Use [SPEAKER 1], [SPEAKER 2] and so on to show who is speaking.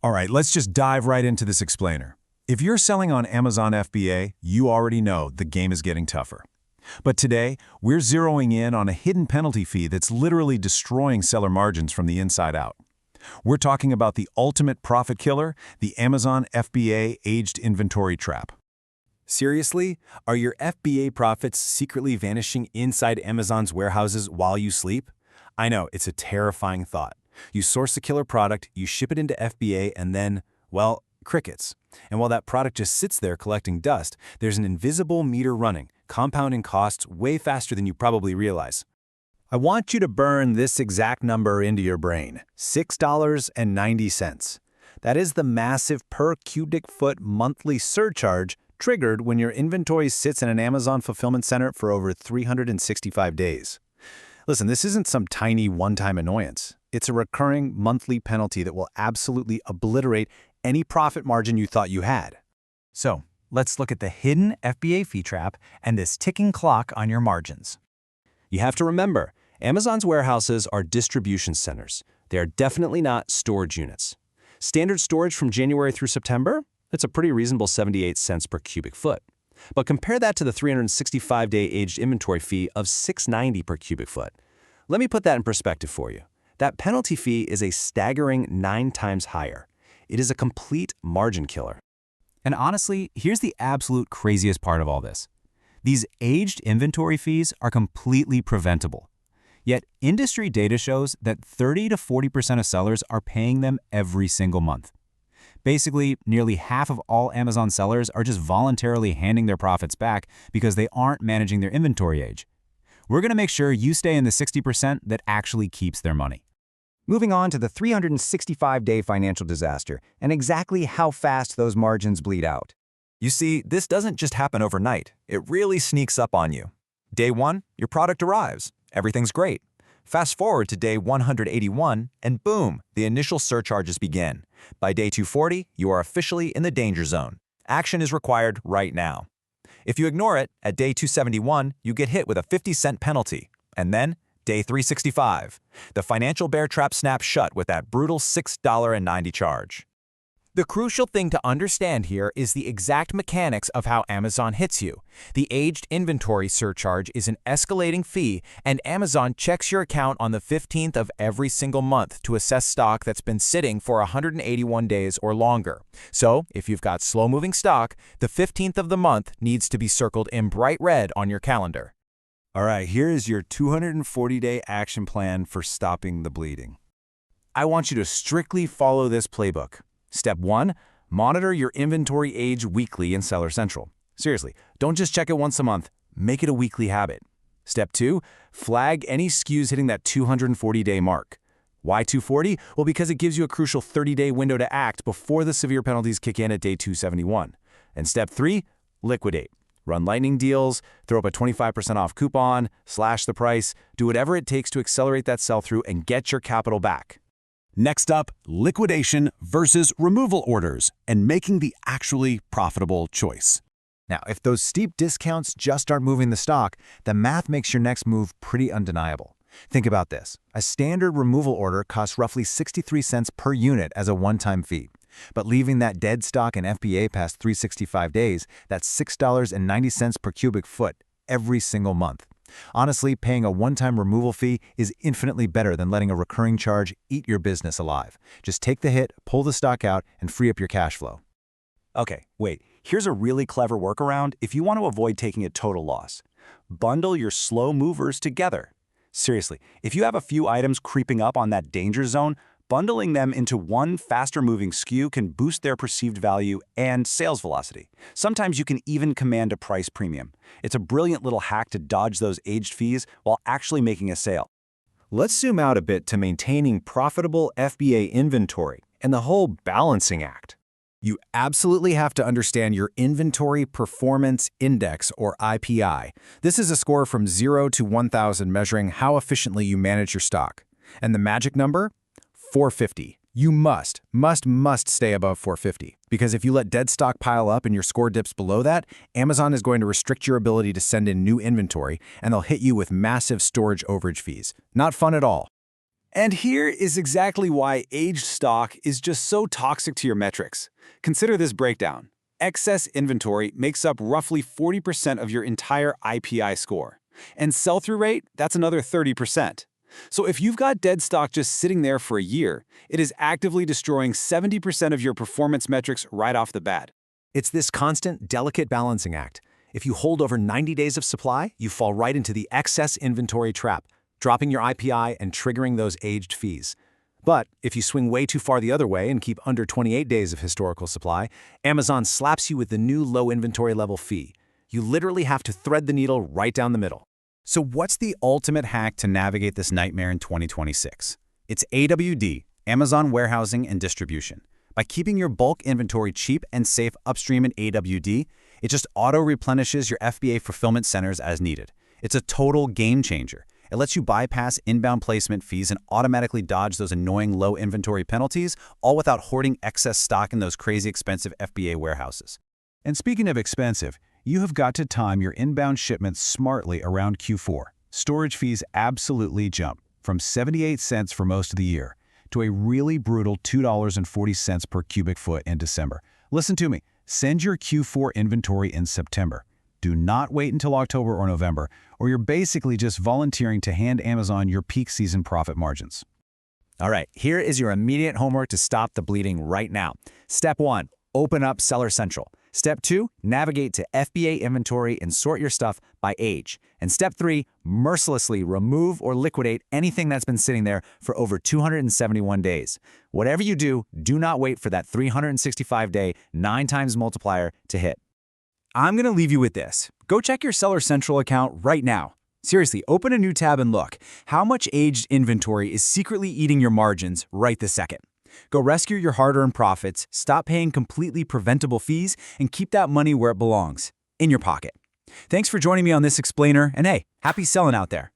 [SPEAKER 1] All right, let's just dive right into this explainer. If you're selling on Amazon FBA, you already know the game is getting tougher. But today, we're zeroing in on a hidden penalty fee that's literally destroying seller margins from the inside out. We're talking about the ultimate profit killer, the Amazon FBA aged inventory trap.
[SPEAKER 2] Seriously? Are your FBA profits secretly vanishing inside Amazon's warehouses while you sleep? I know, it's a terrifying thought. You source a killer product, you ship it into FBA, and then, well, crickets. And while that product just sits there collecting dust, there's an invisible meter running, compounding costs way faster than you probably realize. I want you to burn this exact number into your brain, $6.90. That is the massive per cubic foot monthly surcharge triggered when your inventory sits in an Amazon fulfillment center for over 365 days. Listen, this isn't some tiny one-time annoyance. It's a recurring monthly penalty that will absolutely obliterate any profit margin you thought you had.
[SPEAKER 3] So, let's look at the hidden FBA fee trap and this ticking clock on your margins.
[SPEAKER 2] You have to remember, Amazon's warehouses are distribution centers. They are definitely not storage units. Standard storage from January through September? It's a pretty reasonable 78 cents per cubic foot. But compare that to the 365-day aged inventory fee of $6.90 per cubic foot. Let me put that in perspective for you. That penalty fee is a staggering 9 times higher. It is a complete margin killer.
[SPEAKER 3] And honestly, here's the absolute craziest part of all this. These aged inventory fees are completely preventable. Yet industry data shows that 30 to 40% of sellers are paying them every single month. Basically, nearly half of all Amazon sellers are just voluntarily handing their profits back because they aren't managing their inventory age. We're going to make sure you stay in the 60% that actually keeps their money.
[SPEAKER 4] Moving on to the 365-day financial disaster and exactly how fast those margins bleed out.
[SPEAKER 5] You see, this doesn't just happen overnight. It really sneaks up on you. Day 1, your product arrives. Everything's great. Fast forward to day 181, and boom, the initial surcharges begin. By day 240, you are officially in the danger zone. Action is required right now. If you ignore it, at day 271, you get hit with a 50-cent penalty. And then, day 365. The financial bear trap snaps shut with that brutal $6.90 charge.
[SPEAKER 6] The crucial thing to understand here is the exact mechanics of how Amazon hits you. The aged inventory surcharge is an escalating fee, and Amazon checks your account on the 15th of every single month to assess stock that's been sitting for 181 days or longer. So, if you've got slow-moving stock, the 15th of the month needs to be circled in bright red on your calendar.
[SPEAKER 1] All right, here is your 240-day action plan for stopping the bleeding.
[SPEAKER 2] I want you to strictly follow this playbook. Step 1, monitor your inventory age weekly in Seller Central. Seriously, don't just check it once a month. Make it a weekly habit. Step 2, flag any SKUs hitting that 240-day mark. Why 240? Well, because it gives you a crucial 30-day window to act before the severe penalties kick in at day 271. And step 3, liquidate. Run lightning deals, throw up a 25% off coupon, slash the price, do whatever it takes to accelerate that sell-through and get your capital back.
[SPEAKER 1] Next up, liquidation versus removal orders and making the actually profitable choice.
[SPEAKER 4] Now, if those steep discounts just aren't moving the stock, the math makes your next move pretty undeniable. Think about this. A standard removal order costs roughly 63 cents per unit as a one-time fee. But leaving that dead stock in FBA past 365 days, that's $6.90 per cubic foot every single month. Honestly, paying a one-time removal fee is infinitely better than letting a recurring charge eat your business alive. Just take the hit, pull the stock out, and free up your cash flow.
[SPEAKER 7] Okay, wait. Here's a really clever workaround if you want to avoid taking a total loss. Bundle your slow movers together. Seriously, if you have a few items creeping up on that danger zone, bundling them into one faster-moving SKU can boost their perceived value and sales velocity. Sometimes you can even command a price premium. It's a brilliant little hack to dodge those aged fees while actually making a sale.
[SPEAKER 4] Let's zoom out a bit to maintaining profitable FBA inventory and the whole balancing act.
[SPEAKER 2] You absolutely have to understand your Inventory Performance Index, or IPI. This is a score from 0 to 1,000 measuring how efficiently you manage your stock. And the magic number? 450. You must stay above 450. Because if you let dead stock pile up and your score dips below that, Amazon is going to restrict your ability to send in new inventory, and they'll hit you with massive storage overage fees. Not fun at all. And here is exactly why aged stock is just so toxic to your metrics. Consider this breakdown. Excess inventory makes up roughly 40% of your entire IPI score. And sell-through rate, that's another 30%. So if you've got dead stock just sitting there for a year, it is actively destroying 70% of your performance metrics right off the bat.
[SPEAKER 1] It's this constant, delicate balancing act. If you hold over 90 days of supply, you fall right into the excess inventory trap, dropping your IPI and triggering those aged fees. But if you swing way too far the other way and keep under 28 days of historical supply, Amazon slaps you with the new low inventory level fee. You literally have to thread the needle right down the middle.
[SPEAKER 3] So what's the ultimate hack to navigate this nightmare in 2026? It's AWD, Amazon Warehousing and Distribution. By keeping your bulk inventory cheap and safe upstream in AWD, it just auto-replenishes your FBA fulfillment centers as needed. It's a total game changer. It lets you bypass inbound placement fees and automatically dodge those annoying low inventory penalties, all without hoarding excess stock in those crazy expensive FBA warehouses.
[SPEAKER 1] And speaking of expensive, you have got to time your inbound shipments smartly around Q4. Storage fees absolutely jump from 78 cents for most of the year to a really brutal $2.40 per cubic foot in December. Listen to me, send your Q4 inventory in September. Do not wait until October or November, or you're basically just volunteering to hand Amazon your peak season profit margins.
[SPEAKER 2] All right, here is your immediate homework to stop the bleeding right now. Step 1, open up Seller Central. Step 2, navigate to FBA inventory and sort your stuff by age. And step 3, mercilessly remove or liquidate anything that's been sitting there for over 271 days. Whatever you do, do not wait for that 365-day 9 times multiplier to hit.
[SPEAKER 6] I'm going to leave you with this. Go check your Seller Central account right now. Seriously, open a new tab and look. How much aged inventory is secretly eating your margins right this second? Go rescue your hard-earned profits, stop paying completely preventable fees, and keep that money where it belongs, in your pocket. Thanks for joining me on this explainer, and hey, happy selling out there.